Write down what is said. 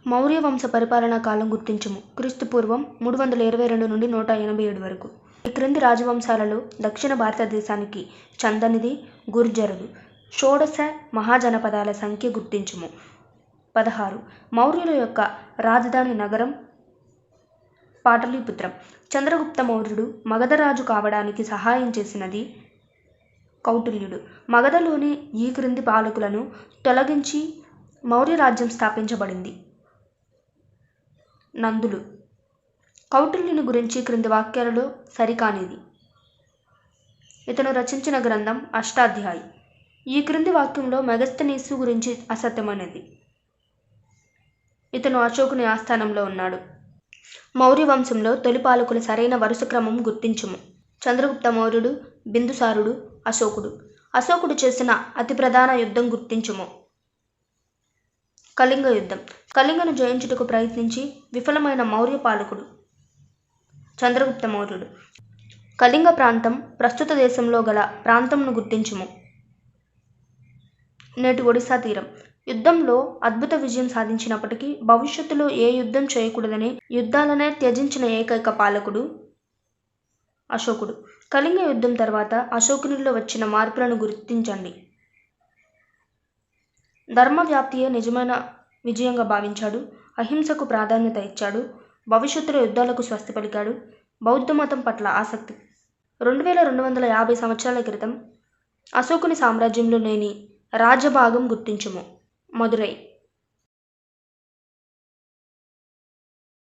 మౌర్య వంశ పరిపాలనా కాలం గుర్తించుము. క్రీస్తు పూర్వం 322 నుండి 187 వరకు. ఈ క్రింది రాజవంశాలలో దక్షిణ భారతదేశానికి చెందనిది గుర్జరులు. షోడశ మహాజనపదాల సంఖ్య గుర్తించుము. 16. మౌర్యుల యొక్క రాజధాని నగరం పాటలీపుత్రం. చంద్రగుప్త మౌర్యుడు మగధరాజు కావడానికి సహాయం చేసినది కౌటిల్యుడు. మగధలోని ఈ క్రింది పాలకులను తొలగించి మౌర్య రాజ్యం స్థాపించబడింది. నందులు. కౌటిల్యుని గురించి క్రింది వాక్యాలలో సరికానిది. ఇతను రచించిన గ్రంథం అష్టాధ్యాయి. ఈ క్రింది వాక్యంలో మెగస్తనీసు గురించి అసత్యమైనది. ఇతను అశోకుని ఆస్థానంలో ఉన్నాడు. మౌర్య వంశంలో తొలి పాలకుల సరైన వరుస క్రమం గుర్తించుము. చంద్రగుప్త మౌర్యుడు, బిందుసారుడు, అశోకుడు. అశోకుడు చేసిన అతి ప్రధాన యుద్ధం గుర్తించుము. కళింగ యుద్ధం. కళింగను జయించుటకు ప్రయత్నించి విఫలమైన మౌర్య పాలకుడు చంద్రగుప్త మౌర్యుడు. కళింగ ప్రాంతం ప్రస్తుత దేశంలో గల ప్రాంతంను గుర్తించుము. నేటి ఒడిశా తీరం. యుద్ధంలో అద్భుత విజయం సాధించినప్పటికీ భవిష్యత్తులో ఏ యుద్ధం చేయకూడదని యుద్ధాలనే త్యజించిన ఏకైక పాలకుడు అశోకుడు. కళింగ యుద్ధం తర్వాత అశోకునిలో వచ్చిన మార్పులను గుర్తించండి. ధర్మ వ్యాప్తియే నిజమైన విజయంగా భావించాడు. అహింసకు ప్రాధాన్యత ఇచ్చాడు. భవిష్యత్తులో యుద్ధాలకు స్వస్తి పలికాడు. బౌద్ధ మతం పట్ల ఆసక్తి. 2250 సంవత్సరాల క్రితం అశోకుని సామ్రాజ్యంలో లేని రాజ్యభాగం గుర్తించుము. మదురై.